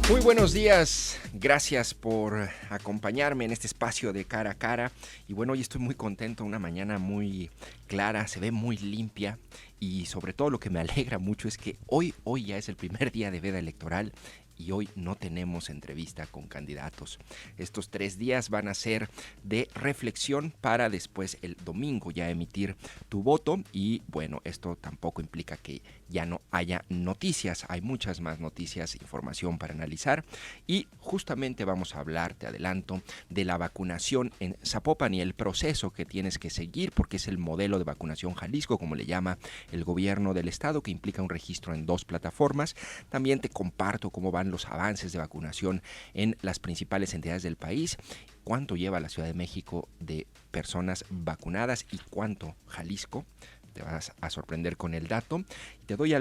Muy buenos días, gracias por acompañarme en este espacio de cara a cara. Y bueno, hoy estoy muy contento, una mañana muy clara, se ve muy limpia y sobre todo lo que me alegra mucho es que hoy ya es el primer día de veda electoral y hoy no tenemos entrevista con candidatos. Estos 3 días van a ser de reflexión para después el domingo ya emitir tu voto y bueno, esto tampoco implica que ya no haya noticias, hay muchas más noticias, información para analizar y justamente vamos a hablar, te adelanto, de la vacunación en Zapopan y el proceso que tienes que seguir porque es el modelo de vacunación Jalisco, como le llama el gobierno del estado, que implica un registro en 2 plataformas. También te comparto cómo van los avances de vacunación en las principales entidades del país, cuánto lleva la Ciudad de México de personas vacunadas y cuánto Jalisco. Te vas a sorprender con el dato. Te doy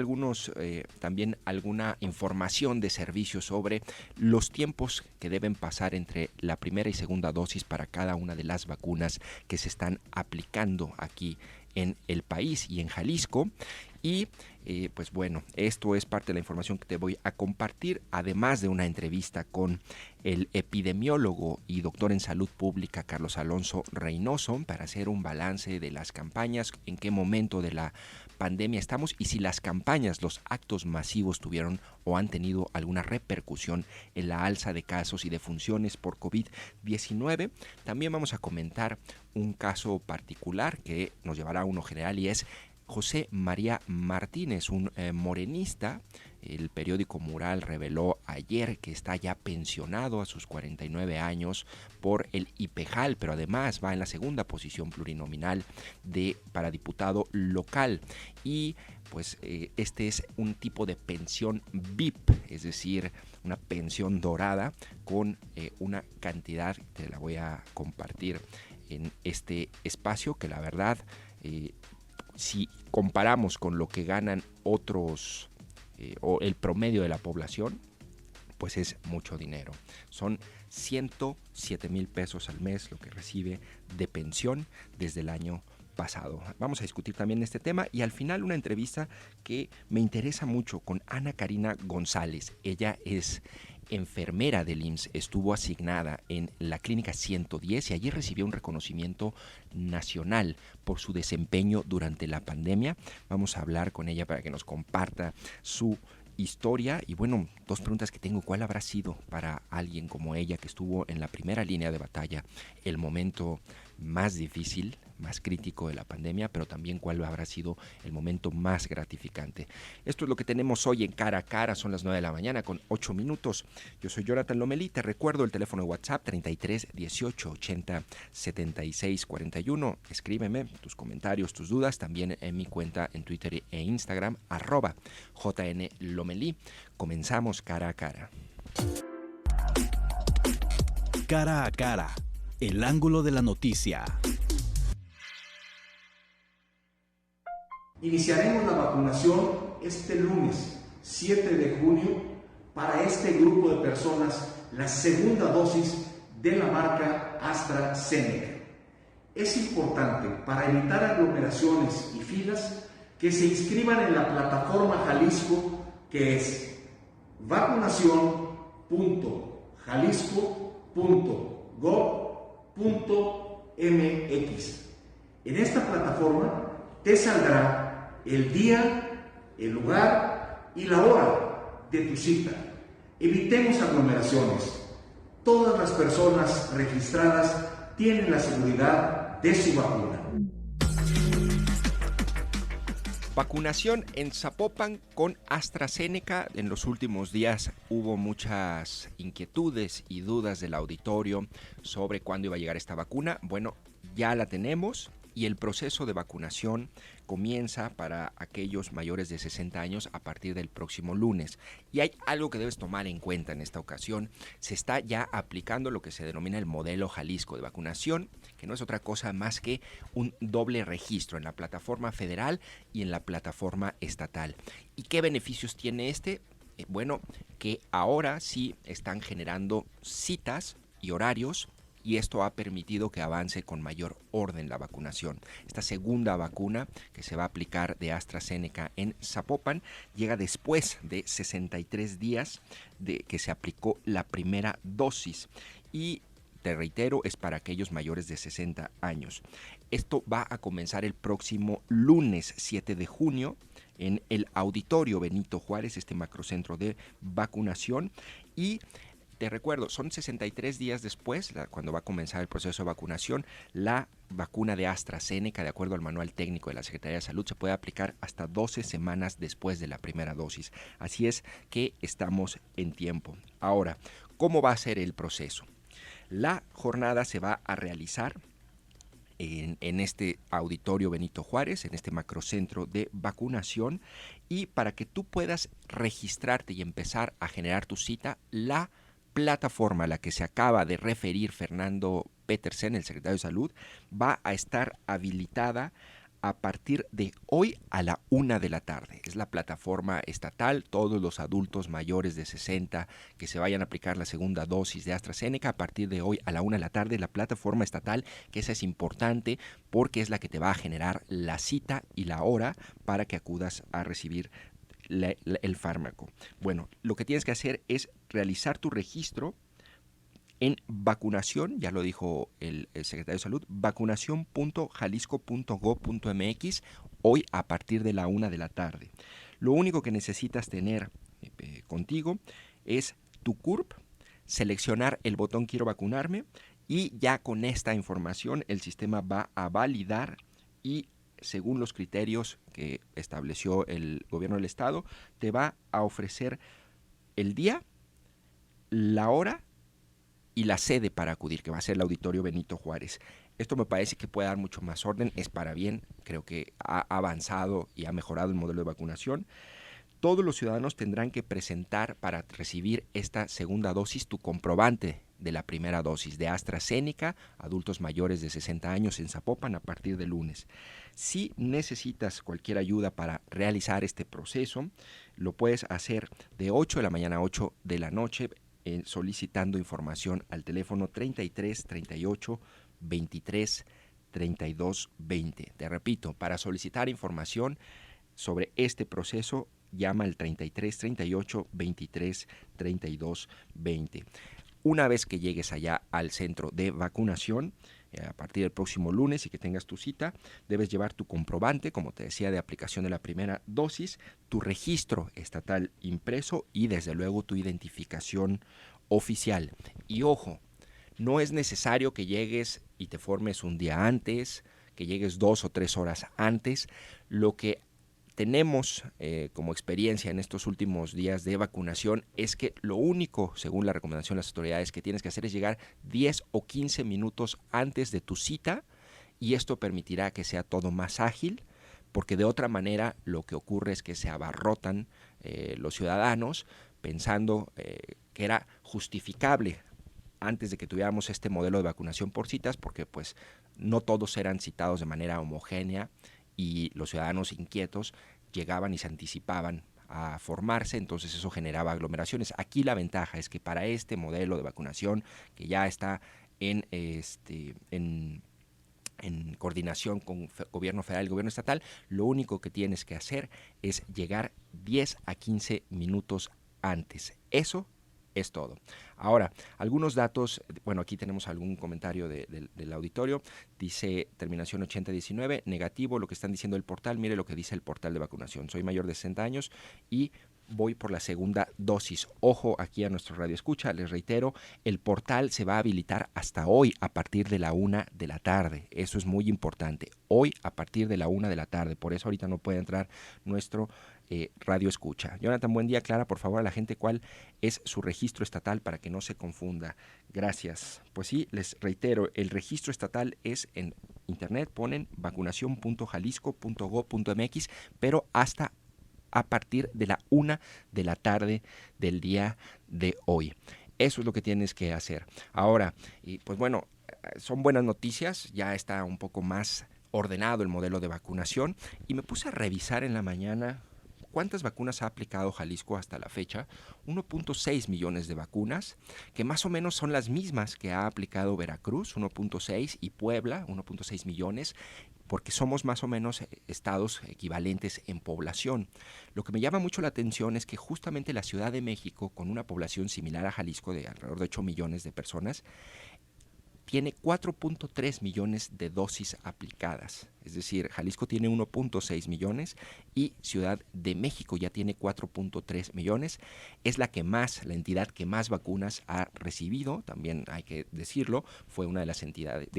también alguna información de servicio sobre los tiempos que deben pasar entre la primera y segunda dosis para cada una de las vacunas que se están aplicando aquí en el país y en Jalisco. Y pues bueno, esto es parte de la información que te voy a compartir, además de una entrevista con el epidemiólogo y doctor en salud pública Carlos Alonso Reynoso para hacer un balance de las campañas, en qué momento de la pandemia estamos y si las campañas, los actos masivos tuvieron o han tenido alguna repercusión en la alza de casos y defunciones por COVID-19. También vamos a comentar un caso particular que nos llevará a uno general y es José María Martínez, un morenista. El periódico Mural reveló ayer que está ya pensionado a sus 49 años por el IPEJAL, pero además va en la segunda posición plurinominal para diputado local. Y pues este es un tipo de pensión VIP, es decir, una pensión dorada con una cantidad, te la voy a compartir en este espacio, que la verdad, si comparamos con lo que ganan otros o el promedio de la población, pues es mucho dinero. Son 107,000 pesos al mes lo que recibe de pensión desde el año pasado. Vamos a discutir también este tema y al final una entrevista que me interesa mucho con Ana Karina González. Ella es enfermera del IMSS, estuvo asignada en la clínica 110 y allí recibió un reconocimiento nacional por su desempeño durante la pandemia. Vamos a hablar con ella para que nos comparta su historia y bueno, 2 preguntas que tengo. ¿Cuál habrá sido para alguien como ella que estuvo en la primera línea de batalla el momento más difícil, más crítico de la pandemia, pero también cuál habrá sido el momento más gratificante? Esto es lo que tenemos hoy en Cara a Cara, son las 9 de la mañana con 8 minutos. Yo soy Jonathan Lomelí, te recuerdo el teléfono de WhatsApp 33 18 80 76 41. Escríbeme tus comentarios, tus dudas, también en mi cuenta en Twitter e Instagram, @JNLomelí. Comenzamos Cara a Cara. Cara a Cara, el ángulo de la noticia. Iniciaremos la vacunación este lunes 7 de junio para este grupo de personas, la segunda dosis de la marca AstraZeneca. Es importante, para evitar aglomeraciones y filas, que se inscriban en la plataforma Jalisco, que es vacunación.jalisco.gov.mx. En esta plataforma te saldrá el día, el lugar y la hora de tu cita. Evitemos aglomeraciones. Todas las personas registradas tienen la seguridad de su vacuna. Vacunación en Zapopan con AstraZeneca. En los últimos días hubo muchas inquietudes y dudas del auditorio sobre cuándo iba a llegar esta vacuna. Bueno, ya la tenemos y el proceso de vacunación comienza para aquellos mayores de 60 años a partir del próximo lunes. Y hay algo que debes tomar en cuenta en esta ocasión. Se está ya aplicando lo que se denomina el modelo Jalisco de vacunación, que no es otra cosa más que un doble registro en la plataforma federal y en la plataforma estatal. ¿Y qué beneficios tiene este? Bueno, que ahora sí están generando citas y horarios y esto ha permitido que avance con mayor orden la vacunación. Esta segunda vacuna que se va a aplicar de AstraZeneca en Zapopan llega después de 63 días de que se aplicó la primera dosis y te reitero, es para aquellos mayores de 60 años. Esto va a comenzar el próximo lunes 7 de junio en el Auditorio Benito Juárez, este macrocentro de vacunación. Y te recuerdo, son 63 días después, cuando va a comenzar el proceso de vacunación. La vacuna de AstraZeneca, de acuerdo al manual técnico de la Secretaría de Salud, se puede aplicar hasta 12 semanas después de la primera dosis. Así es que estamos en tiempo. Ahora, ¿cómo va a ser el proceso? La jornada se va a realizar en este Auditorio Benito Juárez, en este macrocentro de vacunación, y para que tú puedas registrarte y empezar a generar tu cita, la plataforma a la que se acaba de referir Fernando Petersen, el secretario de Salud, va a estar habilitada a partir de hoy a la 1 de la tarde. Es la plataforma estatal. Todos los adultos mayores de 60 que se vayan a aplicar la segunda dosis de AstraZeneca, a partir de hoy a la 1 de la tarde, la plataforma estatal, que esa es importante porque es la que te va a generar la cita y la hora para que acudas a recibir el fármaco. Bueno, lo que tienes que hacer es realizar tu registro en vacunación, ya lo dijo el secretario de Salud, vacunación.jalisco.gov.mx, hoy a partir de la 1 de la tarde. Lo único que necesitas tener contigo es tu CURP, seleccionar el botón quiero vacunarme, y ya con esta información el sistema va a validar y, según los criterios que estableció el gobierno del estado, te va a ofrecer el día, la hora y la sede para acudir, que va a ser el Auditorio Benito Juárez. Esto me parece que puede dar mucho más orden, es para bien, creo que ha avanzado y ha mejorado el modelo de vacunación. Todos los ciudadanos tendrán que presentar para recibir esta segunda dosis tu comprobante de la primera dosis de AstraZeneca, adultos mayores de 60 años en Zapopan, a partir de lunes. Si necesitas cualquier ayuda para realizar este proceso, lo puedes hacer de 8 de la mañana a 8 de la noche, solicitando información al teléfono 33 38 23 32 20. Te repito, para solicitar información sobre este proceso, llama al 33 38 23 32 20. Una vez que llegues allá al centro de vacunación, a partir del próximo lunes y que tengas tu cita, debes llevar tu comprobante, como te decía, de aplicación de la primera dosis, tu registro estatal impreso y desde luego tu identificación oficial. Y ojo, no es necesario que llegues y te formes un día antes, que llegues 2 o 3 horas antes. Lo que tenemos como experiencia en estos últimos días de vacunación es que lo único, según la recomendación de las autoridades, que tienes que hacer es llegar 10 o 15 minutos antes de tu cita, y esto permitirá que sea todo más ágil, porque de otra manera lo que ocurre es que se abarrotan los ciudadanos pensando que era justificable antes de que tuviéramos este modelo de vacunación por citas, porque pues no todos eran citados de manera homogénea y los ciudadanos inquietos llegaban y se anticipaban a formarse, entonces eso generaba aglomeraciones. Aquí la ventaja es que para este modelo de vacunación, que ya está en coordinación con gobierno federal y gobierno estatal, lo único que tienes que hacer es llegar 10 a 15 minutos antes. Eso es todo. Ahora, algunos datos, bueno, aquí tenemos algún comentario del auditorio. Dice terminación 8019, negativo lo que están diciendo el portal. Mire lo que dice el portal de vacunación. Soy mayor de 60 años y voy por la segunda dosis. Ojo aquí a nuestro radio escucha, les reitero, el portal se va a habilitar hasta hoy a partir de la 1 de la tarde. Eso es muy importante. Hoy a partir de la 1 de la tarde. Por eso ahorita no puede entrar nuestro radio escucha. Jonathan, buen día. Clara, por favor, a la gente cuál es su registro estatal para que no se confunda. Gracias. Pues sí, les reitero, el registro estatal es en internet, ponen vacunación.jalisco.gov.mx, pero hasta a partir de la 1 de la tarde del día de hoy. Eso es lo que tienes que hacer. Ahora, y pues bueno, son buenas noticias, ya está un poco más ordenado el modelo de vacunación y me puse a revisar en la mañana ¿cuántas vacunas ha aplicado Jalisco hasta la fecha? 1.6 millones de vacunas, que más o menos son las mismas que ha aplicado Veracruz, 1.6, y Puebla, 1.6 millones, porque somos más o menos estados equivalentes en población. Lo que me llama mucho la atención es que justamente la Ciudad de México, con una población similar a Jalisco de alrededor de 8 millones de personas, tiene 4.3 millones de dosis aplicadas. Es decir, Jalisco tiene 1.6 millones y Ciudad de México ya tiene 4.3 millones. Es la entidad que más vacunas ha recibido, también hay que decirlo, fue una de las entidades,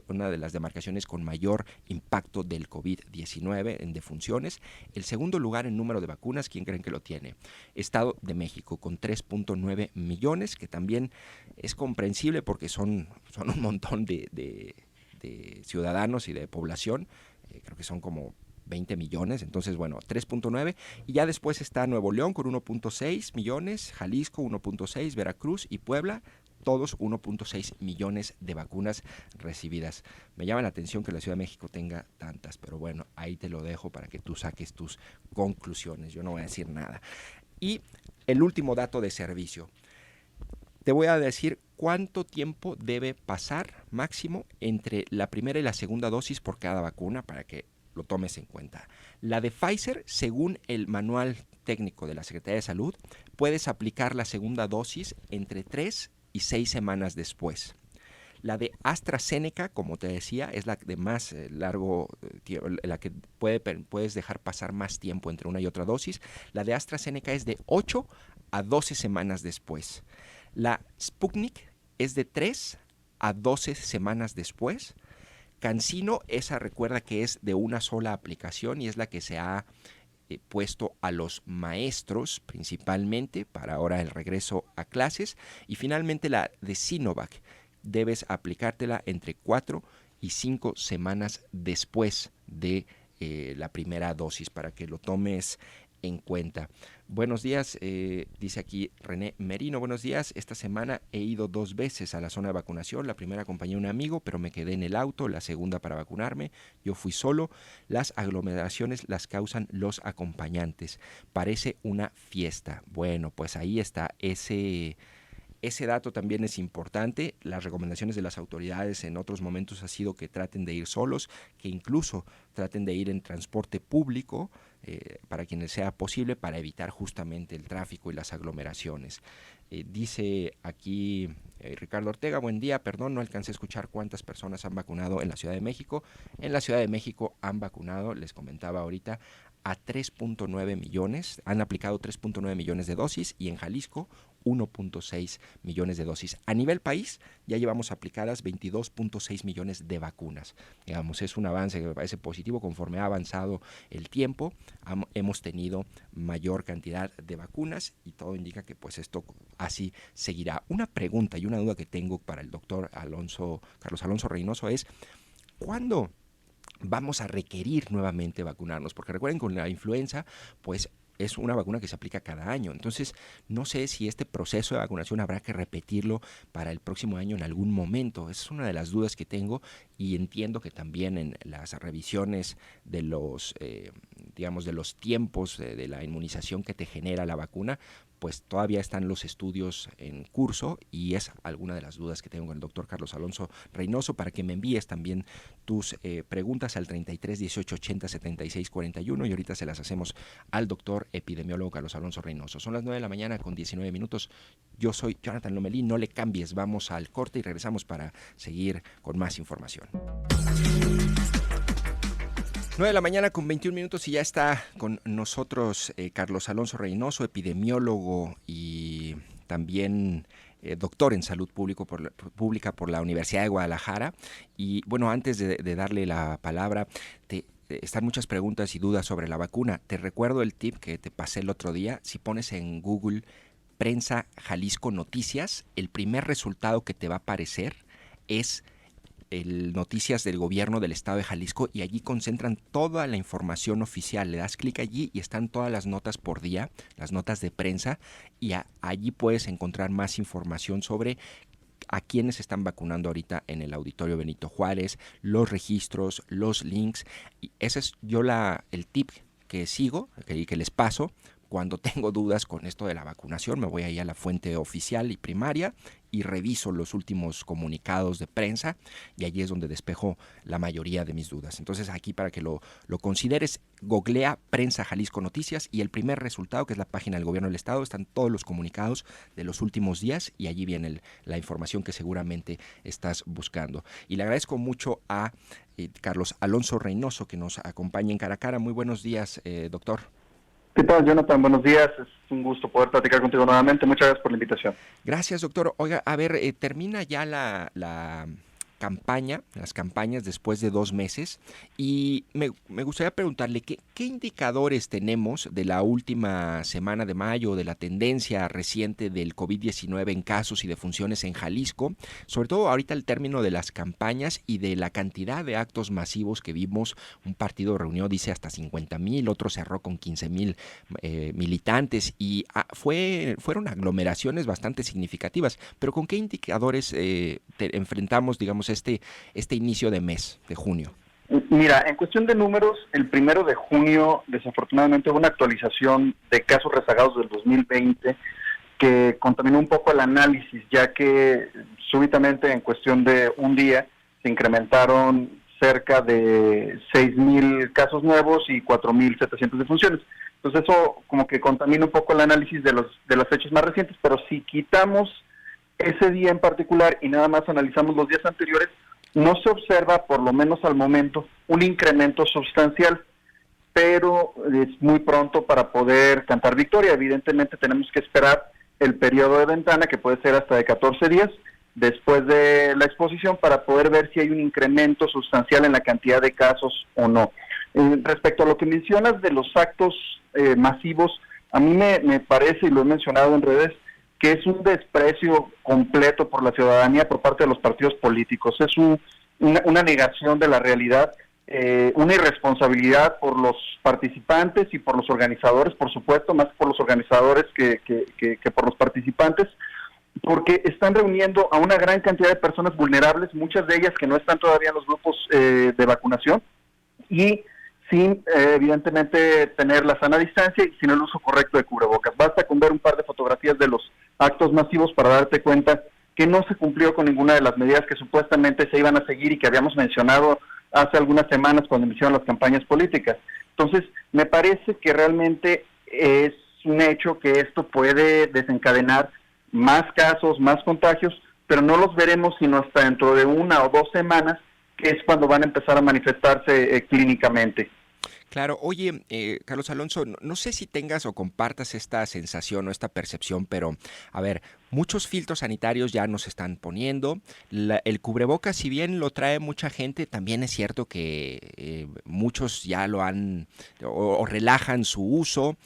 una de las demarcaciones con mayor impacto del COVID-19 en defunciones. El segundo lugar en número de vacunas, ¿quién creen que lo tiene? Estado de México, con 3.9 millones, que también es comprensible porque son un montón de ciudadanos y de población, creo que son como 20 millones, entonces bueno, 3.9, y ya después está Nuevo León con 1.6 millones, Jalisco 1.6, Veracruz y Puebla, todos 1.6 millones de vacunas recibidas. Me llama la atención que la Ciudad de México tenga tantas, pero bueno, ahí te lo dejo para que tú saques tus conclusiones, yo no voy a decir nada. Y el último dato de servicio. Te voy a decir cuánto tiempo debe pasar máximo entre la primera y la segunda dosis por cada vacuna para que lo tomes en cuenta. La de Pfizer, según el manual técnico de la Secretaría de Salud, puedes aplicar la segunda dosis entre 3 y 6 semanas después. La de AstraZeneca, como te decía, es la de más largo tiempo, la que puedes dejar pasar más tiempo entre una y otra dosis. La de AstraZeneca es de 8 a 12 semanas después. La Sputnik es de 3 a 12 semanas después. CanSino, esa recuerda que es de una sola aplicación y es la que se ha puesto a los maestros principalmente para ahora el regreso a clases. Y finalmente la de Sinovac, debes aplicártela entre 4 y 5 semanas después de la primera dosis para que lo tomes en cuenta. Buenos días, dice aquí René Merino, buenos días. Esta semana he ido 2 veces a la zona de vacunación. La primera acompañé a un amigo, pero me quedé en el auto. La segunda para vacunarme. Yo fui solo. Las aglomeraciones las causan los acompañantes. Parece una fiesta. Bueno, pues ahí está ese dato también es importante. Las recomendaciones de las autoridades en otros momentos ha sido que traten de ir solos, que incluso traten de ir en transporte público para quienes sea posible, para evitar justamente el tráfico y las aglomeraciones. Dice aquí Ricardo Ortega, buen día, perdón, no alcancé a escuchar cuántas personas han vacunado en la Ciudad de México. En la Ciudad de México han vacunado, les comentaba ahorita, a 3.9 millones, han aplicado 3.9 millones de dosis y en Jalisco 1.6 millones de dosis. A nivel país ya llevamos aplicadas 22.6 millones de vacunas. Digamos, es un avance que me parece positivo. Conforme ha avanzado el tiempo, hemos tenido mayor cantidad de vacunas y todo indica que pues esto así seguirá. Una pregunta y una duda que tengo para el doctor Carlos Alonso Reynoso es, ¿cuándo vamos a requerir nuevamente vacunarnos? Porque recuerden, con la influenza, pues es una vacuna que se aplica cada año. Entonces, no sé si este proceso de vacunación habrá que repetirlo para el próximo año en algún momento. Esa es una de las dudas que tengo y entiendo que también en las revisiones de los, de los tiempos de la inmunización que te genera la vacuna, pues todavía están los estudios en curso y es alguna de las dudas que tengo con el doctor Carlos Alonso Reynoso, para que me envíes también tus preguntas al 33 18 80 76 41 y ahorita se las hacemos al doctor epidemiólogo Carlos Alonso Reynoso. Son las 9 de la mañana con 19 minutos. Yo soy Jonathan Lomelí, no le cambies, vamos al corte y regresamos para seguir con más información. 9 de la mañana con 21 minutos y ya está con nosotros Carlos Alonso Reynoso, epidemiólogo y también doctor en salud pública por la Universidad de Guadalajara. Y bueno, antes de darle la palabra, están muchas preguntas y dudas sobre la vacuna. Te recuerdo el tip que te pasé el otro día. Si pones en Google Prensa Jalisco Noticias, el primer resultado que te va a aparecer es el noticias del gobierno del estado de Jalisco y allí concentran toda la información oficial. Le das clic allí y están todas las notas por día, las notas de prensa, y allí puedes encontrar más información sobre a quienes están vacunando ahorita en el Auditorio Benito Juárez, los registros, los links. Y ese es el tip que sigo y que les paso. Cuando tengo dudas con esto de la vacunación, me voy ahí a la fuente oficial y primaria y reviso los últimos comunicados de prensa y allí es donde despejo la mayoría de mis dudas. Entonces aquí, para que lo consideres, googlea Prensa Jalisco Noticias y el primer resultado, que es la página del Gobierno del Estado, están todos los comunicados de los últimos días y allí viene la información que seguramente estás buscando. Y le agradezco mucho a Carlos Alonso Reynoso, que nos acompaña en Cara a Cara. Muy buenos días, doctor. ¿Qué tal, Jonathan? Buenos días. Es un gusto poder platicar contigo nuevamente. Muchas gracias por la invitación. Gracias, doctor. Oiga, a ver, termina ya las campañas después de 2 meses y me gustaría preguntarle ¿qué indicadores tenemos de la última semana de mayo, de la tendencia reciente del COVID-19 en casos y defunciones en Jalisco, sobre todo ahorita el término de las campañas y de la cantidad de actos masivos que vimos? Un partido reunió, dice, hasta 50,000, otro cerró con 15,000 militantes y fueron aglomeraciones bastante significativas, pero ¿con qué indicadores enfrentamos, digamos, este inicio de mes, de junio? Mira, en cuestión de números, el 1 de junio, desafortunadamente, hubo una actualización de casos rezagados del 2020 que contaminó un poco el análisis, ya que súbitamente, en cuestión de un día, se incrementaron cerca de 6,000 casos nuevos y 4,700 defunciones. Entonces eso como que contamina un poco el análisis de las fechas más recientes, pero si quitamos ese día en particular y nada más analizamos los días anteriores, no se observa, por lo menos al momento, un incremento sustancial, pero es muy pronto para poder cantar victoria. Evidentemente tenemos que esperar el periodo de ventana, que puede ser hasta de 14 días, después de la exposición, para poder ver si hay un incremento sustancial en la cantidad de casos o no. Respecto a lo que mencionas de los actos masivos, a mí me parece, y lo he mencionado en redes, que es un desprecio completo por la ciudadanía por parte de los partidos políticos. Es una negación de la realidad, una irresponsabilidad por los participantes y por los organizadores, por supuesto, más por los organizadores que por los participantes, porque están reuniendo a una gran cantidad de personas vulnerables, muchas de ellas que no están todavía en los grupos de vacunación, y sin, evidentemente, tener la sana distancia y sin el uso correcto de cubrebocas. Basta con ver un par de fotografías de los actos masivos para darte cuenta que no se cumplió con ninguna de las medidas que supuestamente se iban a seguir y que habíamos mencionado hace algunas semanas cuando iniciaron las campañas políticas. Entonces, me parece que realmente es un hecho que esto puede desencadenar más casos, más contagios, pero no los veremos sino hasta dentro de 1 o 2 semanas, que es cuando van a empezar a manifestarse clínicamente. Claro. Oye, Carlos Alonso, no sé si tengas o compartas esta sensación o esta percepción, pero, a ver, muchos filtros sanitarios ya nos están poniendo. El cubrebocas, si bien lo trae mucha gente, también es cierto que muchos ya lo han o relajan su uso.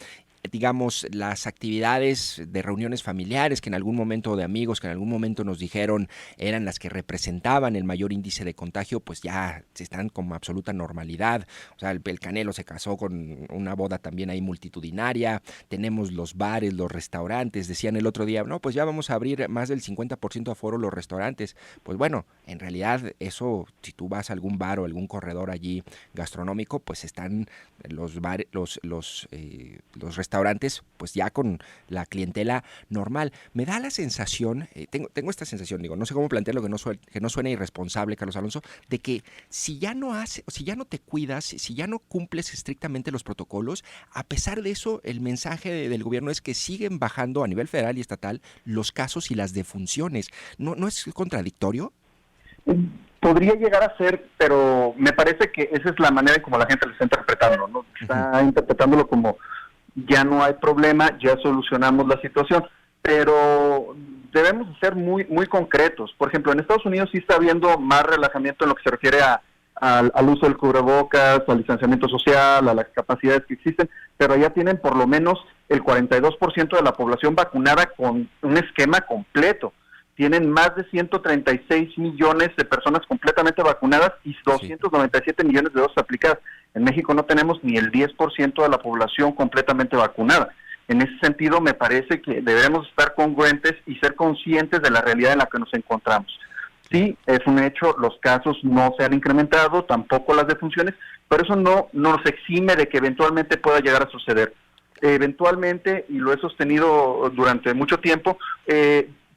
Digamos, las actividades de reuniones familiares que en algún momento, de amigos que en algún momento nos dijeron eran las que representaban el mayor índice de contagio, pues ya están con absoluta normalidad. O sea, el Canelo se casó con una boda también ahí multitudinaria. Tenemos los bares, los restaurantes. Decían el otro día, no, pues ya vamos a abrir más del 50% aforo los restaurantes. Pues bueno, en realidad eso, si tú vas a algún bar o algún corredor allí gastronómico, pues están los bares, los restaurantes, pues ya con la clientela normal. Me da la sensación, tengo esta sensación, digo, no sé cómo plantearlo que no suene irresponsable, Carlos Alonso, de que si ya no te cuidas, si ya no cumples estrictamente los protocolos, a pesar de eso, el mensaje del gobierno es que siguen bajando a nivel federal y estatal los casos y las defunciones. ¿No es contradictorio? Podría llegar a ser, pero me parece que esa es la manera en como la gente lo está interpretando, ¿no? Está interpretándolo como ya no hay problema, ya solucionamos la situación, pero debemos ser muy muy concretos. Por ejemplo, en Estados Unidos sí está habiendo más relajamiento en lo que se refiere al uso del cubrebocas, al distanciamiento social, a las capacidades que existen, pero allá tienen por lo menos el 42% de la población vacunada con un esquema completo. Tienen más de 136 millones de personas completamente vacunadas y 297 millones de dosis aplicadas. En México no tenemos ni el 10% de la población completamente vacunada. En ese sentido, me parece que debemos estar congruentes y ser conscientes de la realidad en la que nos encontramos. Sí, es un hecho, los casos no se han incrementado, tampoco las defunciones, pero eso no nos exime de que eventualmente pueda llegar a suceder. Eventualmente, y lo he sostenido durante mucho tiempo,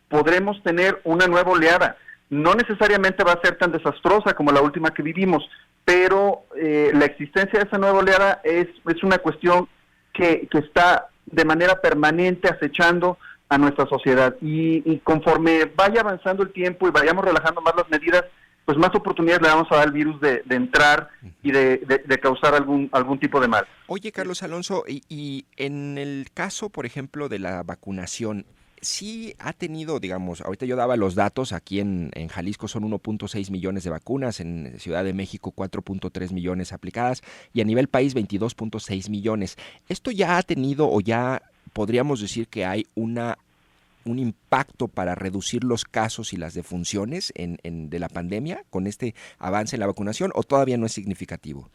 podremos tener una nueva oleada. No necesariamente va a ser tan desastrosa como la última que vivimos, pero la existencia de esa nueva oleada es una cuestión que está de manera permanente acechando a nuestra sociedad. Y conforme vaya avanzando el tiempo y vayamos relajando más las medidas, pues más oportunidades le vamos a dar al virus de entrar y de causar algún tipo de mal. Oye, Carlos Alonso, y en el caso, por ejemplo, de la vacunación, sí ha tenido, digamos, ahorita yo daba los datos, aquí en Jalisco son 1.6 millones de vacunas, en Ciudad de México 4.3 millones aplicadas y a nivel país 22.6 millones. ¿Esto ya ha tenido o ya podríamos decir que hay un impacto para reducir los casos y las defunciones de la pandemia con este avance en la vacunación o todavía no es significativo?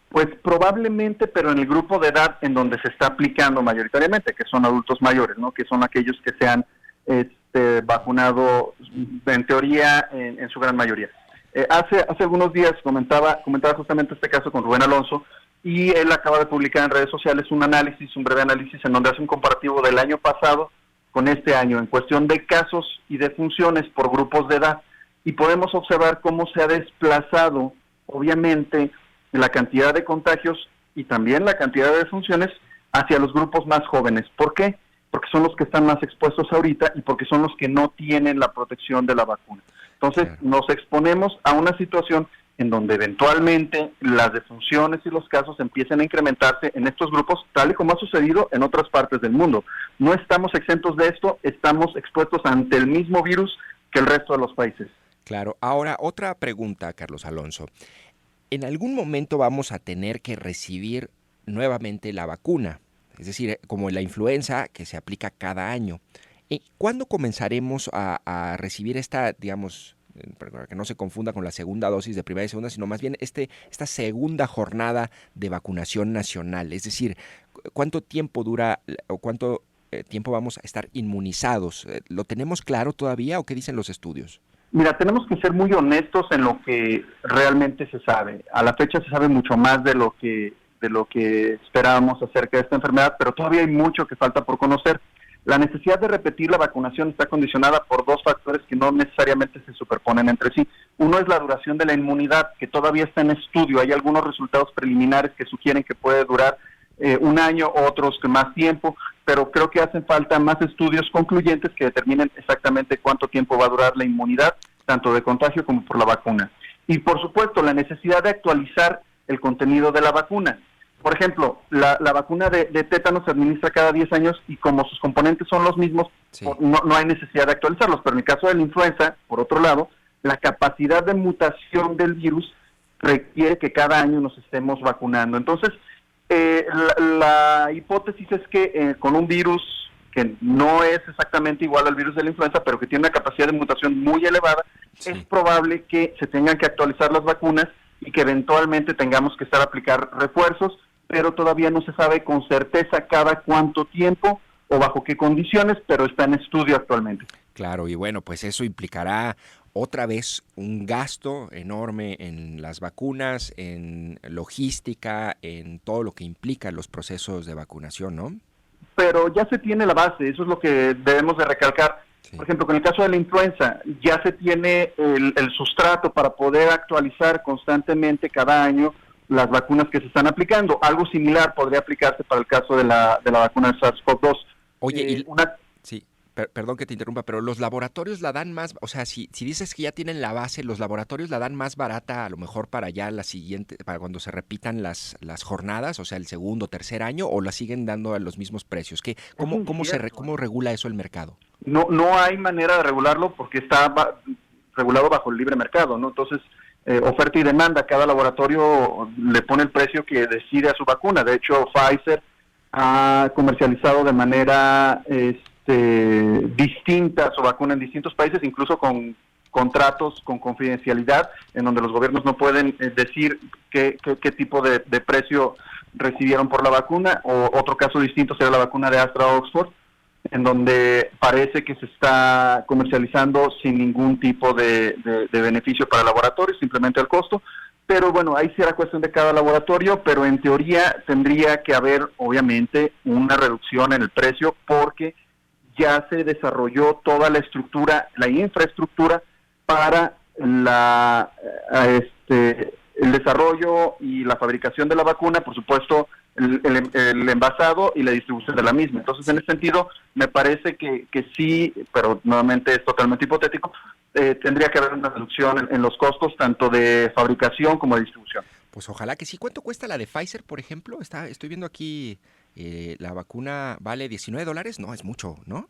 Pues probablemente, pero en el grupo de edad en donde se está aplicando mayoritariamente, que son adultos mayores, ¿no? Que son aquellos que se han vacunado en teoría en su gran mayoría. Hace algunos días comentaba justamente este caso con Rubén Alonso y él acaba de publicar en redes sociales un breve análisis en donde hace un comparativo del año pasado con este año en cuestión de casos y defunciones por grupos de edad y podemos observar cómo se ha desplazado obviamente la cantidad de contagios y también la cantidad de defunciones hacia los grupos más jóvenes. ¿Por qué? Porque son los que están más expuestos ahorita y porque son los que no tienen la protección de la vacuna. Entonces, nos exponemos a una situación en donde eventualmente las defunciones y los casos empiecen a incrementarse en estos grupos, tal y como ha sucedido en otras partes del mundo. No estamos exentos de esto, estamos expuestos ante el mismo virus que el resto de los países. Claro. Ahora, otra pregunta, Carlos Alonso. ¿En algún momento vamos a tener que recibir nuevamente la vacuna? Es decir, como la influenza que se aplica cada año. ¿Cuándo comenzaremos a recibir esta, digamos, para que no se confunda con la segunda dosis de primera y segunda, sino más bien esta segunda jornada de vacunación nacional? Es decir, ¿cuánto tiempo dura o cuánto tiempo vamos a estar inmunizados? ¿Lo tenemos claro todavía o qué dicen los estudios? Mira, tenemos que ser muy honestos en lo que realmente se sabe. A la fecha se sabe mucho más de lo que esperábamos acerca de esta enfermedad, pero todavía hay mucho que falta por conocer. La necesidad de repetir la vacunación está condicionada por dos factores que no necesariamente se superponen entre sí. Uno es la duración de la inmunidad, que todavía está en estudio. Hay algunos resultados preliminares que sugieren que puede durar un año, otros que más tiempo, pero creo que hacen falta más estudios concluyentes que determinen exactamente cuánto tiempo va a durar la inmunidad, tanto de contagio como por la vacuna. Y por supuesto, la necesidad de actualizar el contenido de la vacuna. Por ejemplo, la vacuna de tétano se administra cada 10 años y como sus componentes son los mismos, sí, no hay necesidad de actualizarlos. Pero en el caso de la influenza, por otro lado, la capacidad de mutación del virus requiere que cada año nos estemos vacunando. Entonces, la hipótesis es que con un virus que no es exactamente igual al virus de la influenza, pero que tiene una capacidad de mutación muy elevada, sí, es probable que se tengan que actualizar las vacunas y que eventualmente tengamos que estar a aplicar refuerzos, pero todavía no se sabe con certeza cada cuánto tiempo o bajo qué condiciones, pero está en estudio actualmente. Claro, y bueno, pues eso implicará otra vez un gasto enorme en las vacunas, en logística, en todo lo que implica los procesos de vacunación, ¿no? Pero ya se tiene la base, eso es lo que debemos de recalcar. Sí. Por ejemplo, con el caso de la influenza, ya se tiene el sustrato para poder actualizar constantemente cada año las vacunas que se están aplicando. Algo similar podría aplicarse para el caso de la vacuna de SARS-CoV-2. Oye, sí, perdón que te interrumpa, pero los laboratorios la dan más, o sea, si dices que ya tienen la base, los laboratorios la dan más barata a lo mejor para ya la siguiente, para cuando se repitan las jornadas, o sea, el segundo o tercer año, o la siguen dando a los mismos precios. ¿Cómo regula eso el mercado? No hay manera de regularlo porque está regulado bajo el libre mercado, ¿no? Entonces, oferta y demanda, cada laboratorio le pone el precio que decide a su vacuna. De hecho, Pfizer ha comercializado de manera distinta su vacuna en distintos países, incluso con contratos con confidencialidad, en donde los gobiernos no pueden decir qué tipo de precio recibieron por la vacuna. O otro caso distinto será la vacuna de Astra Oxford, en donde parece que se está comercializando sin ningún tipo de beneficio para el laboratorio, simplemente el costo. Pero bueno, ahí será cuestión de cada laboratorio, pero en teoría tendría que haber, obviamente, una reducción en el precio porque ya se desarrolló toda la estructura, la infraestructura para el desarrollo y la fabricación de la vacuna, por supuesto, el envasado y la distribución de la misma. Entonces, en ese sentido, me parece que sí, pero nuevamente es totalmente hipotético, tendría que haber una reducción en los costos tanto de fabricación como de distribución. Pues ojalá que sí. ¿Cuánto cuesta la de Pfizer, por ejemplo? Estoy viendo aquí, la vacuna vale $19. No, es mucho, ¿no?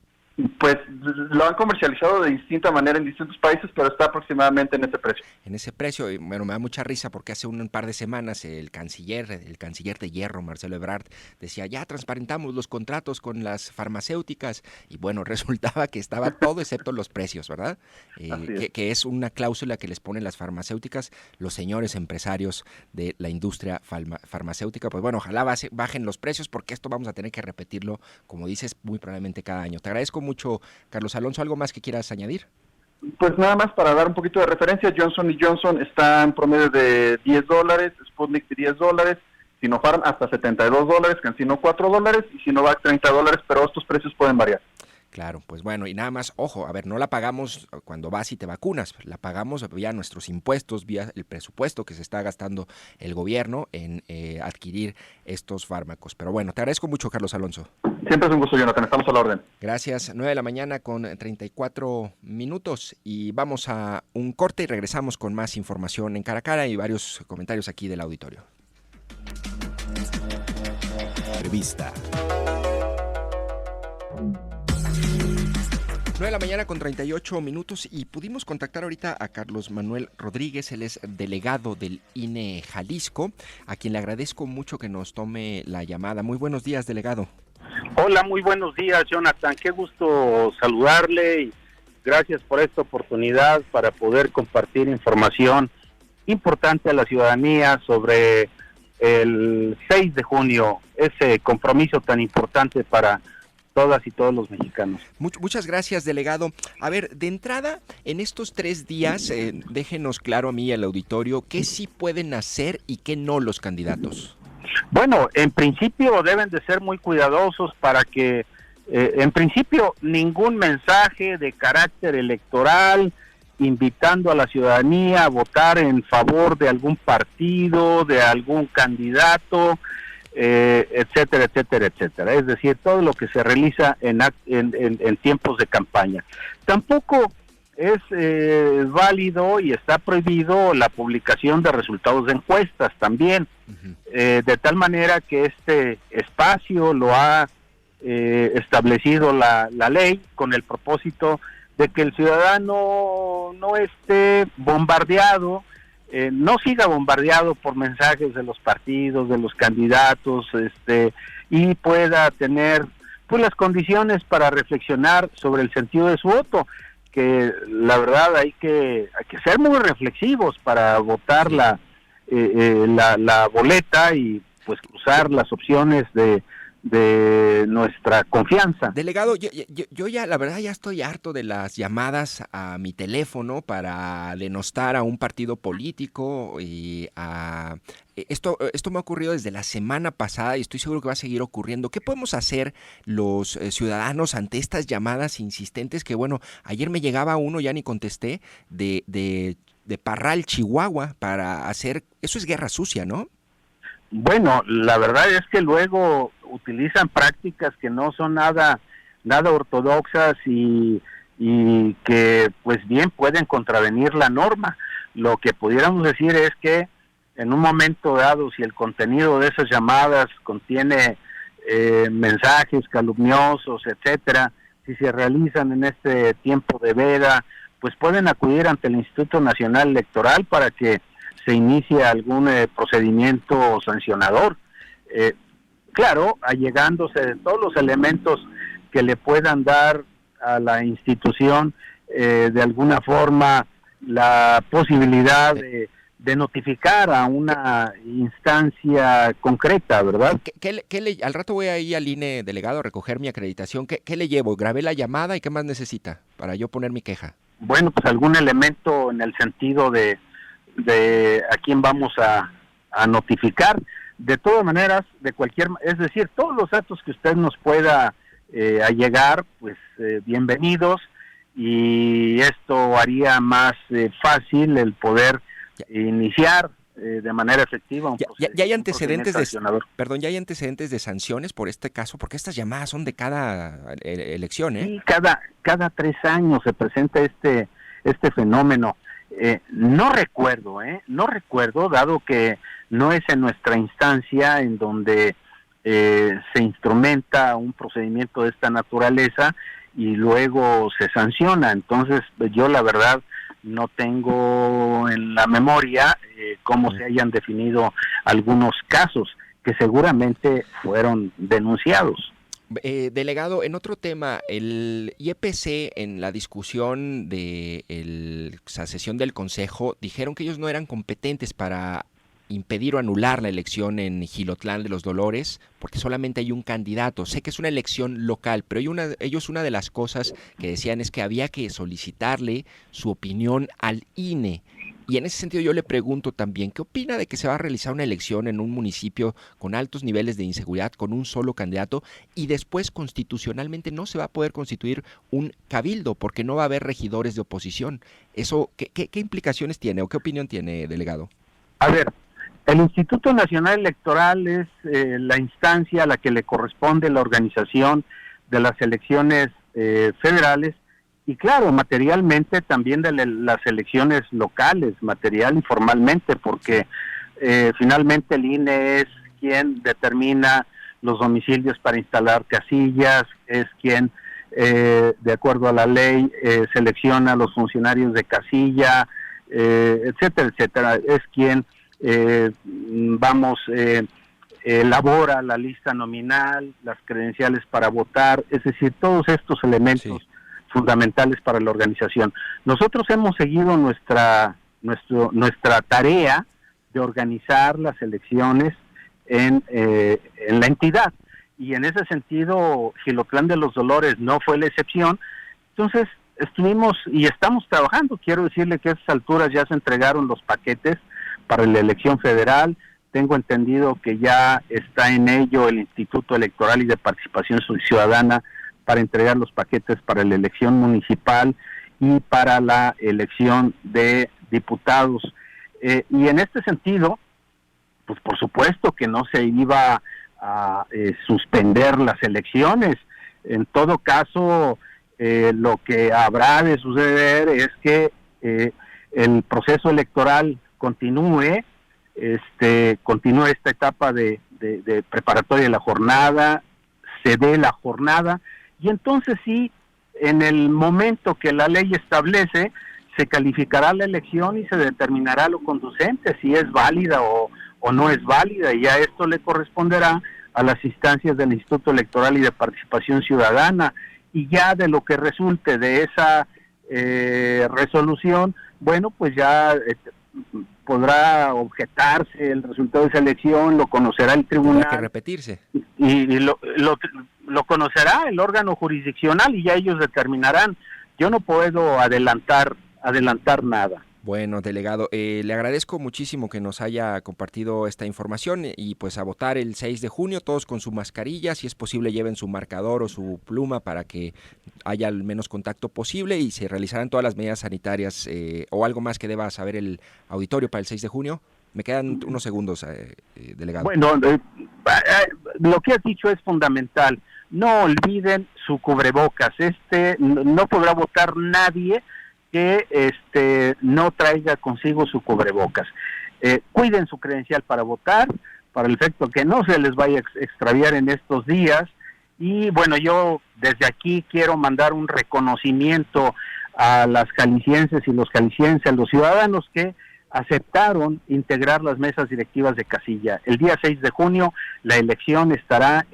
Pues lo han comercializado de distinta manera en distintos países, pero está aproximadamente en ese precio. En ese precio, y bueno, me da mucha risa porque hace un par de semanas el canciller de hierro, Marcelo Ebrard, decía, ya transparentamos los contratos con las farmacéuticas, y bueno, resultaba que estaba todo excepto los precios, ¿verdad? Que es una cláusula que les ponen las farmacéuticas, los señores empresarios de la industria farmacéutica. Pues bueno, ojalá bajen los precios porque esto vamos a tener que repetirlo, como dices, muy probablemente cada año. Te agradezco mucho, Carlos Alonso. ¿Algo más que quieras añadir? Pues nada más para dar un poquito de referencia, Johnson & Johnson está en promedio de $10, Sputnik de $10, Sinopharm hasta $72, CanSino $4 y Sinovac $30, pero estos precios pueden variar. Claro, pues bueno, y nada más, ojo, a ver, no la pagamos cuando vas y te vacunas, la pagamos vía nuestros impuestos, vía el presupuesto que se está gastando el gobierno en adquirir estos fármacos. Pero bueno, te agradezco mucho, Carlos Alonso. Siempre es un gusto, Jonathan, estamos a la orden. Gracias, 9 de la mañana con 34 minutos y vamos a un corte y regresamos con más información en Cara a Cara y varios comentarios aquí del auditorio. Revista. 9 de la mañana con 38 minutos y pudimos contactar ahorita a Carlos Manuel Rodríguez, él es delegado del INE Jalisco, a quien le agradezco mucho que nos tome la llamada. Muy buenos días, delegado. Hola, muy buenos días, Jonathan. Qué gusto saludarle y gracias por esta oportunidad para poder compartir información importante a la ciudadanía sobre el 6 de junio, ese compromiso tan importante para todas y todos los mexicanos. Muchas gracias, delegado. A ver, de entrada, en estos 3 días, déjenos claro a mí y al auditorio qué sí pueden hacer y qué no los candidatos. Bueno, en principio deben de ser muy cuidadosos para que, en principio, ningún mensaje de carácter electoral invitando a la ciudadanía a votar en favor de algún partido, de algún candidato, etcétera, etcétera, etcétera. Es decir, todo lo que se realiza en tiempos de campaña. Tampoco es válido y está prohibido la publicación de resultados de encuestas también, de tal manera que este espacio lo ha establecido la ley con el propósito de que el ciudadano no esté bombardeado, no siga bombardeado por mensajes de los partidos, de los candidatos, y pueda tener pues las condiciones para reflexionar sobre el sentido de su voto, que la verdad hay que ser muy reflexivos para votar la boleta y pues cruzar las opciones de nuestra confianza. Delegado, yo ya, la verdad, ya estoy harto de las llamadas a mi teléfono para denostar a un partido político y a... Esto me ha ocurrido desde la semana pasada y estoy seguro que va a seguir ocurriendo. ¿Qué podemos hacer los ciudadanos ante estas llamadas insistentes? Que bueno, ayer me llegaba uno, ya ni contesté, de Parral, Chihuahua, para hacer... Eso es guerra sucia, ¿no? Bueno, la verdad es que luego utilizan prácticas que no son nada ortodoxas y que pues bien pueden contravenir la norma. Lo que pudiéramos decir es que en un momento dado, si el contenido de esas llamadas contiene mensajes calumniosos, etcétera, si se realizan en este tiempo de veda, pues pueden acudir ante el Instituto Nacional Electoral para que se inicie algún procedimiento sancionador. Claro, allegándose de todos los elementos que le puedan dar a la institución de alguna forma la posibilidad de de notificar a una instancia concreta, ¿verdad? Al rato voy a ir al INE, delegado, a recoger mi acreditación. ¿Qué le llevo? Grabé la llamada y ¿qué más necesita para yo poner mi queja? Bueno, pues algún elemento en el sentido de a quién vamos a notificar. De todas maneras, es decir, todos los datos que usted nos pueda allegar, pues bienvenidos, y esto haría más fácil el poder iniciar de manera efectiva ¿Ya hay antecedentes ¿ya hay antecedentes de sanciones por este caso? Porque estas llamadas son de cada elección, ¿eh? Sí, cada 3 años se presenta este fenómeno. No recuerdo, dado que no es en nuestra instancia en donde se instrumenta un procedimiento de esta naturaleza y luego se sanciona. Entonces, yo la verdad no tengo en la memoria cómo se hayan definido algunos casos que seguramente fueron denunciados. Delegado, en otro tema, el IEPC en la discusión de la sesión del Consejo dijeron que ellos no eran competentes para impedir o anular la elección en Jilotlán de los Dolores, porque solamente hay un candidato. Sé que es una elección local, pero ellos una de las cosas que decían es que había que solicitarle su opinión al INE. Y en ese sentido yo le pregunto también, ¿qué opina de que se va a realizar una elección en un municipio con altos niveles de inseguridad, con un solo candidato, y después constitucionalmente no se va a poder constituir un cabildo porque no va a haber regidores de oposición? Eso, ¿qué implicaciones tiene o qué opinión tiene, delegado? A ver, el Instituto Nacional Electoral es la instancia a la que le corresponde la organización de las elecciones federales, y claro, materialmente también de las elecciones locales, material y formalmente, porque finalmente el INE es quien determina los domicilios para instalar casillas, es quien, de acuerdo a la ley, selecciona a los funcionarios de casilla, etcétera, etcétera, es quien elabora la lista nominal, las credenciales para votar, es decir, todos estos elementos fundamentales para la organización. Nosotros hemos seguido nuestra tarea de organizar las elecciones en la entidad, y en ese sentido Jilotlán de los Dolores no fue la excepción. Entonces estuvimos y estamos trabajando. Quiero decirle que a estas alturas ya se entregaron los paquetes para la elección federal. Tengo entendido que ya está en ello el Instituto Electoral y de Participación Ciudadana para entregar los paquetes para la elección municipal y para la elección de diputados. Y en este sentido, pues por supuesto que no se iba a suspender las elecciones. En todo caso, lo que habrá de suceder es que el proceso electoral continúe esta etapa de preparatoria de la jornada, se dé la jornada, y entonces sí, en el momento que la ley establece, se calificará la elección y se determinará lo conducente, si es válida o no es válida, y ya esto le corresponderá a las instancias del Instituto Electoral y de Participación Ciudadana, y ya de lo que resulte de esa resolución, bueno, pues ya podrá objetarse el resultado de esa elección, lo conocerá el tribunal. Tendrá que repetirse. Y lo conocerá el órgano jurisdiccional y ya ellos determinarán. Yo no puedo adelantar nada. Bueno, delegado, le agradezco muchísimo que nos haya compartido esta información y pues a votar el 6 de junio, todos con su mascarilla, si es posible lleven su marcador o su pluma para que haya el menos contacto posible y se realizarán todas las medidas sanitarias o algo más que deba saber el auditorio para el 6 de junio. Me quedan unos segundos, delegado. Bueno, lo que has dicho es fundamental. No olviden su cubrebocas. No podrá votar nadie que no traiga consigo su cubrebocas. Cuiden su credencial para votar, para el efecto que no se les vaya a extraviar en estos días. Y bueno, yo desde aquí quiero mandar un reconocimiento a las jaliscienses y los jaliscienses, a los ciudadanos que aceptaron integrar las mesas directivas de casilla. El día 6 de junio la elección estará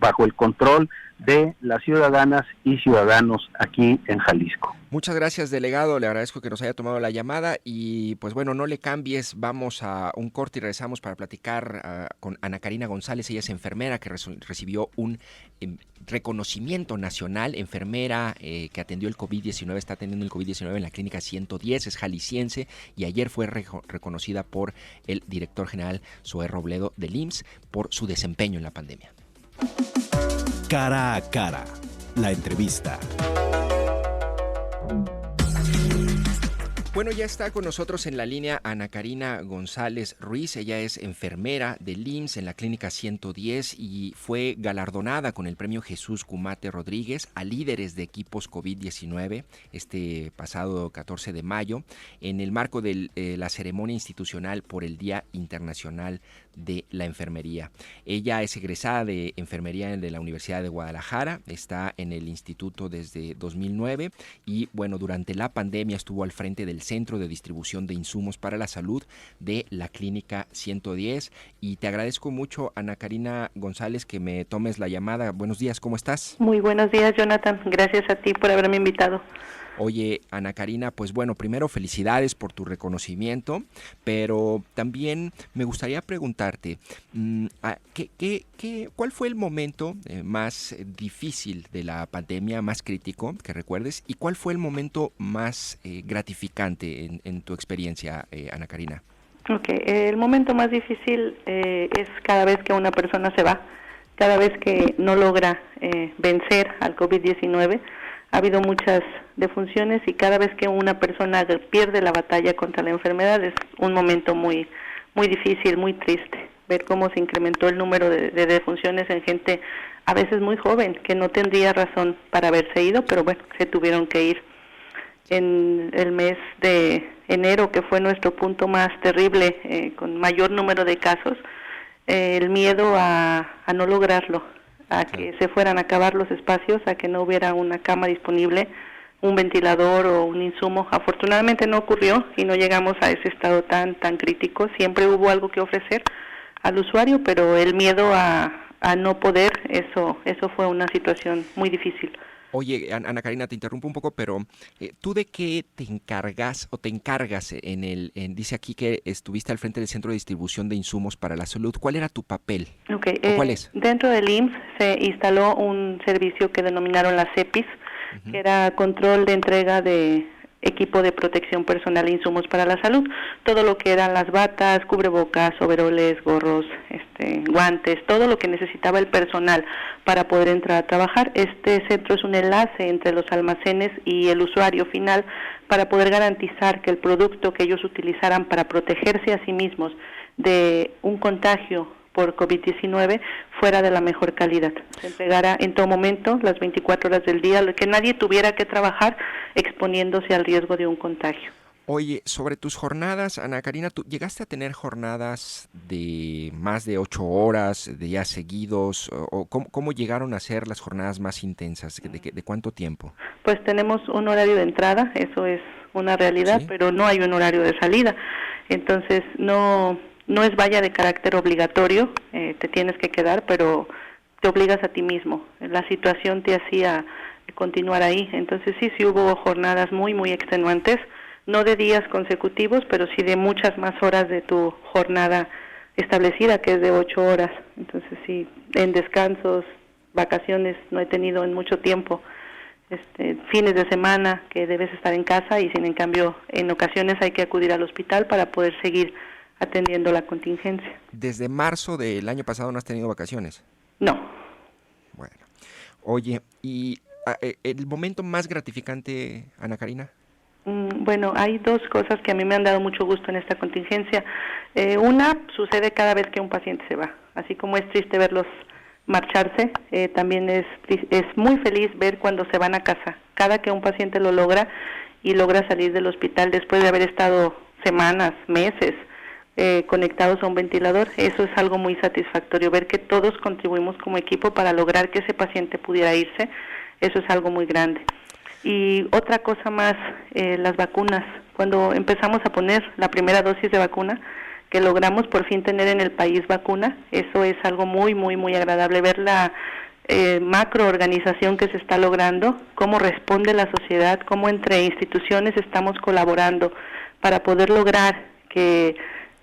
bajo el control de las ciudadanas y ciudadanos aquí en Jalisco. Muchas gracias, delegado. Le agradezco que nos haya tomado la llamada y pues bueno, no le cambies. Vamos a un corte y regresamos para platicar con Ana Karina González. Ella es enfermera que recibió un reconocimiento nacional, enfermera que atendió el COVID-19, está atendiendo el COVID-19 en la clínica 110, es jalisciense y ayer fue reconocida por el director general Zoé Robledo del IMSS por su desempeño en la pandemia. Cara a cara, la entrevista. Bueno, ya está con nosotros en la línea Ana Karina González Ruiz. Ella es enfermera del IMSS en la clínica 110 y fue galardonada con el premio Jesús Cumate Rodríguez a líderes de equipos COVID-19 este pasado 14 de mayo en el marco de la ceremonia institucional por el Día Internacional de la Enfermería. Ella es egresada de enfermería de la Universidad de Guadalajara, está en el instituto desde 2009 y bueno, durante la pandemia estuvo al frente del Centro de Distribución de Insumos para la Salud de la Clínica 110 y te agradezco mucho, Ana Karina González, que me tomes la llamada. Buenos días, ¿cómo estás? Muy buenos días, Jonathan. Gracias a ti por haberme invitado. Oye, Ana Karina, pues bueno, primero felicidades por tu reconocimiento, pero también me gustaría preguntarte, ¿cuál fue el momento más difícil de la pandemia, más crítico que recuerdes? ¿Y cuál fue el momento más gratificante en tu experiencia, Ana Karina? Okay, el momento más difícil es cada vez que una persona se va, cada vez que no logra vencer al COVID-19. Ha habido muchas defunciones y cada vez que una persona pierde la batalla contra la enfermedad es un momento muy, muy difícil, muy triste. Ver cómo se incrementó el número de defunciones en gente a veces muy joven, que no tendría razón para haberse ido, pero bueno, se tuvieron que ir. En el mes de enero, que fue nuestro punto más terrible, con mayor número de casos, el miedo a no lograrlo, a que se fueran a acabar los espacios, a que no hubiera una cama disponible, un ventilador o un insumo. Afortunadamente no ocurrió y no llegamos a ese estado tan crítico. Siempre hubo algo que ofrecer al usuario, pero el miedo a no poder, eso fue una situación muy difícil. Oye, Ana Karina, te interrumpo un poco, pero ¿tú de qué te encargas dice aquí que estuviste al frente del Centro de Distribución de Insumos para la Salud? ¿Cuál era tu papel? Okay, ¿Cuál es? Dentro del IMSS se instaló un servicio que denominaron las EPIs, que era control de entrega de equipo de protección personal e insumos para la salud, todo lo que eran las batas, cubrebocas, overoles, gorros, guantes, todo lo que necesitaba el personal para poder entrar a trabajar. Este centro es un enlace entre los almacenes y el usuario final para poder garantizar que el producto que ellos utilizaran para protegerse a sí mismos de un contagio por COVID-19 fuera de la mejor calidad. Se entregara en todo momento, las 24 horas del día, que nadie tuviera que trabajar exponiéndose al riesgo de un contagio. Oye, sobre tus jornadas, Ana Karina, ¿tú llegaste a tener jornadas de más de 8 horas, de días seguidos? ¿O cómo llegaron a ser las jornadas más intensas? ¿De cuánto tiempo? Pues tenemos un horario de entrada, eso es una realidad, ¿sí? Pero no hay un horario de salida. Entonces, no es valla de carácter obligatorio, te tienes que quedar, pero te obligas a ti mismo. La situación te hacía continuar ahí. Entonces sí hubo jornadas muy, muy extenuantes, no de días consecutivos, pero sí de muchas más horas de tu jornada establecida, que es de 8 horas. Entonces sí, en descansos, vacaciones no he tenido en mucho tiempo. Fines de semana que debes estar en casa y sin en cambio en ocasiones hay que acudir al hospital para poder seguir atendiendo la contingencia. ¿Desde marzo del año pasado no has tenido vacaciones? No. Bueno, oye, ¿y el momento más gratificante, Ana Karina? Bueno, hay dos cosas que a mí me han dado mucho gusto en esta contingencia. Una, sucede cada vez que un paciente se va. Así como es triste verlos marcharse, también es muy feliz ver cuando se van a casa. Cada que un paciente lo logra y logra salir del hospital después de haber estado semanas, meses, conectados a un ventilador, eso es algo muy satisfactorio, ver que todos contribuimos como equipo para lograr que ese paciente pudiera irse, eso es algo muy grande. Y otra cosa más, las vacunas, cuando empezamos a poner la primera dosis de vacuna, que logramos por fin tener en el país vacuna, eso es algo muy, muy, muy agradable, ver macroorganización que se está logrando, cómo responde la sociedad, cómo entre instituciones estamos colaborando para poder lograr que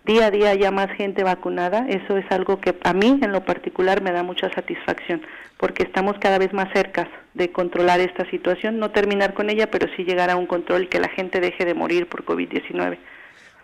día a día haya más gente vacunada. Eso es algo que a mí en lo particular me da mucha satisfacción, porque estamos cada vez más cerca de controlar esta situación, no terminar con ella, pero sí llegar a un control y que la gente deje de morir por COVID-19.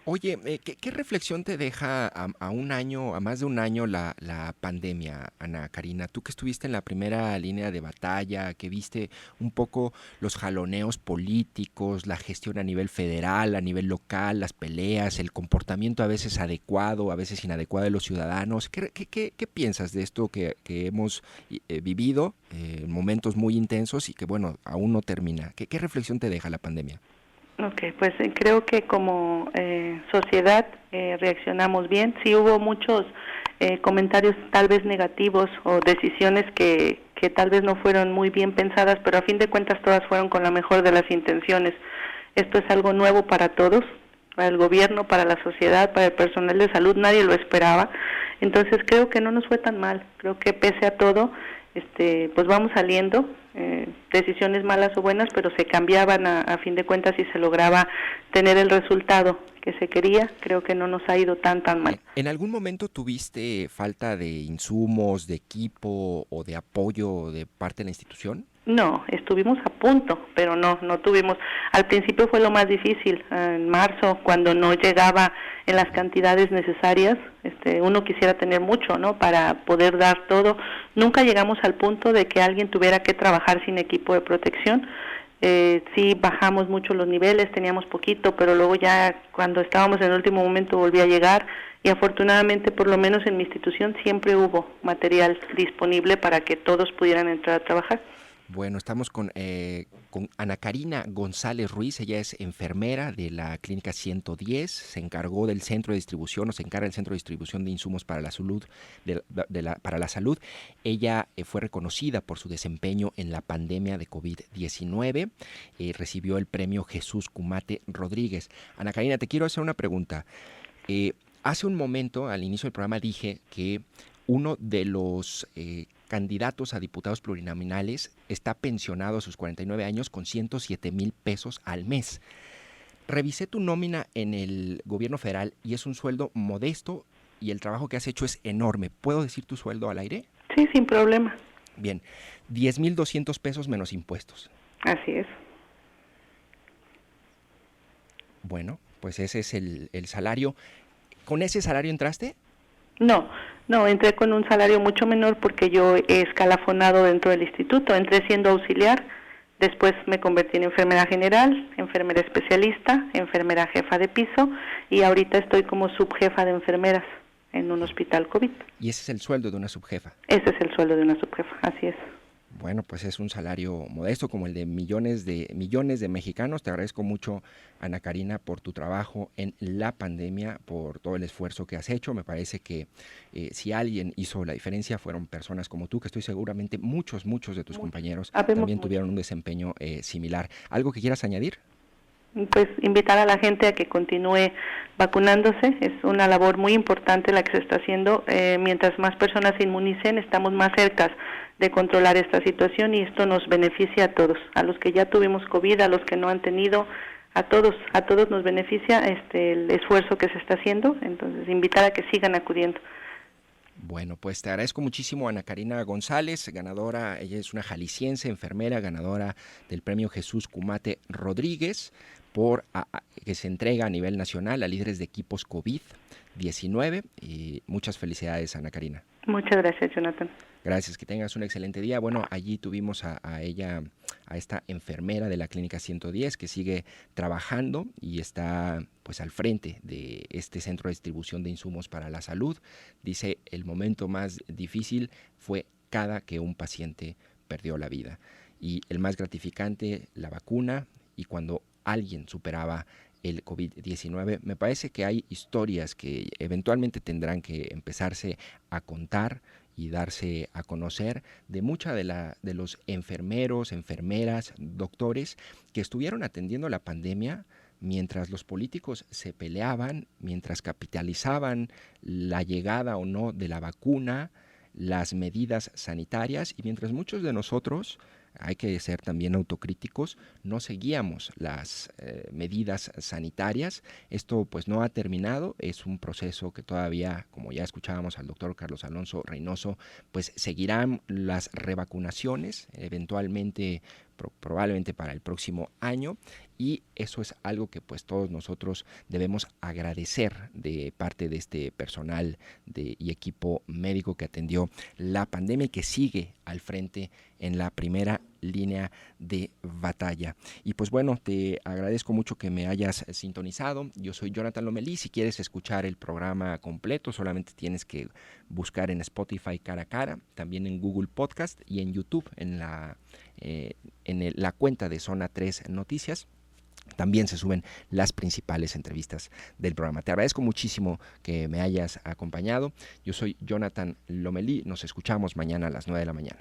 Oye, ¿qué reflexión te deja a un año, a más de un año la pandemia, Ana Karina? Tú que estuviste en la primera línea de batalla, que viste un poco los jaloneos políticos, la gestión a nivel federal, a nivel local, las peleas, el comportamiento a veces adecuado, a veces inadecuado de los ciudadanos. ¿Qué piensas de esto que hemos vivido, momentos muy intensos y que, bueno, aún no termina? ¿Qué reflexión te deja la pandemia? Ok, pues creo que como sociedad reaccionamos bien. Sí hubo muchos comentarios tal vez negativos o decisiones que tal vez no fueron muy bien pensadas, pero a fin de cuentas todas fueron con la mejor de las intenciones. Esto es algo nuevo para todos, para el gobierno, para la sociedad, para el personal de salud, nadie lo esperaba. Entonces creo que no nos fue tan mal. Creo que pese a todo, pues vamos saliendo, decisiones malas o buenas, pero se cambiaban a fin de cuentas y se lograba tener el resultado que se quería. Creo que no nos ha ido tan mal. ¿En algún momento tuviste falta de insumos, de equipo o de apoyo de parte de la institución? No, estuvimos a punto, pero no tuvimos. Al principio fue lo más difícil, en marzo, cuando no llegaba en las cantidades necesarias. Uno quisiera tener mucho, ¿no?, para poder dar todo. Nunca llegamos al punto de que alguien tuviera que trabajar sin equipo de protección. Sí bajamos mucho los niveles, teníamos poquito, pero luego ya cuando estábamos en el último momento volví a llegar y afortunadamente, por lo menos en mi institución, siempre hubo material disponible para que todos pudieran entrar a trabajar. Bueno, estamos con Ana Karina González Ruiz. Ella es enfermera de la Clínica 110, se encargó del centro de distribución, o se encarga del centro de distribución de insumos para la salud. Para la salud. Ella fue reconocida por su desempeño en la pandemia de COVID-19. Recibió el premio Jesús Cumate Rodríguez. Ana Karina, te quiero hacer una pregunta. Hace un momento, al inicio del programa, dije que uno de los candidatos a diputados plurinominales está pensionado a sus 49 años con 107,000 pesos al mes. Revisé tu nómina en el gobierno federal y es un sueldo modesto y el trabajo que has hecho es enorme. ¿Puedo decir tu sueldo al aire? Sí, sin problema. Bien, 10,200 pesos menos impuestos. Así es. Bueno, pues ese es el salario. ¿Con ese salario entraste? No, entré con un salario mucho menor porque yo he escalafonado dentro del instituto. Entré siendo auxiliar, después me convertí en enfermera general, enfermera especialista, enfermera jefa de piso y ahorita estoy como subjefa de enfermeras en un hospital COVID. ¿Y ese es el sueldo de una subjefa? Ese es el sueldo de una subjefa, así es. Bueno, pues es un salario modesto como el de millones de mexicanos. Te agradezco mucho, Ana Karina, por tu trabajo en la pandemia, por todo el esfuerzo que has hecho. Me parece que si alguien hizo la diferencia fueron personas como tú, que estoy seguramente muchos de tus compañeros también tuvieron un desempeño similar. ¿Algo que quieras añadir? Pues invitar a la gente a que continúe vacunándose. Es una labor muy importante la que se está haciendo. Mientras más personas se inmunicen, estamos más cerca de controlar esta situación y esto nos beneficia a todos, a los que ya tuvimos COVID, a los que no han tenido, a todos nos beneficia el esfuerzo que se está haciendo. Entonces, invitar a que sigan acudiendo. Bueno, pues te agradezco muchísimo, Ana Karina González, ganadora, ella es una jalisciense, enfermera, ganadora del premio Jesús Cumate Rodríguez, que se entrega a nivel nacional a líderes de equipos COVID-19. Y muchas felicidades, Ana Karina. Muchas gracias, Jonathan. Gracias, que tengas un excelente día. Bueno, allí tuvimos a ella, a esta enfermera de la Clínica 110 que sigue trabajando y está pues al frente de este centro de distribución de insumos para la salud. Dice, el momento más difícil fue cada que un paciente perdió la vida. Y el más gratificante, la vacuna, y cuando alguien superaba el COVID-19. Me parece que hay historias que eventualmente tendrán que empezarse a contar y darse a conocer de mucha de los enfermeros, enfermeras, doctores que estuvieron atendiendo la pandemia mientras los políticos se peleaban, mientras capitalizaban la llegada o no de la vacuna, las medidas sanitarias y mientras muchos de nosotros, hay que ser también autocríticos, no seguíamos las medidas sanitarias. Esto pues no ha terminado, es un proceso que todavía, como ya escuchábamos al doctor Carlos Alonso Reynoso, pues seguirán las revacunaciones, eventualmente, probablemente para el próximo año, y eso es algo que pues todos nosotros debemos agradecer de parte de este personal y equipo médico que atendió la pandemia y que sigue al frente en la primera línea de batalla. Y pues bueno, te agradezco mucho que me hayas sintonizado. Yo soy Jonathan Lomelí. Si quieres escuchar el programa completo, solamente tienes que buscar en Spotify Cara a Cara, también en Google Podcast y en YouTube en la cuenta de Zona 3 Noticias. También se suben las principales entrevistas del programa. Te agradezco muchísimo que me hayas acompañado. Yo soy Jonathan Lomelí. Nos escuchamos mañana a las 9 de la mañana.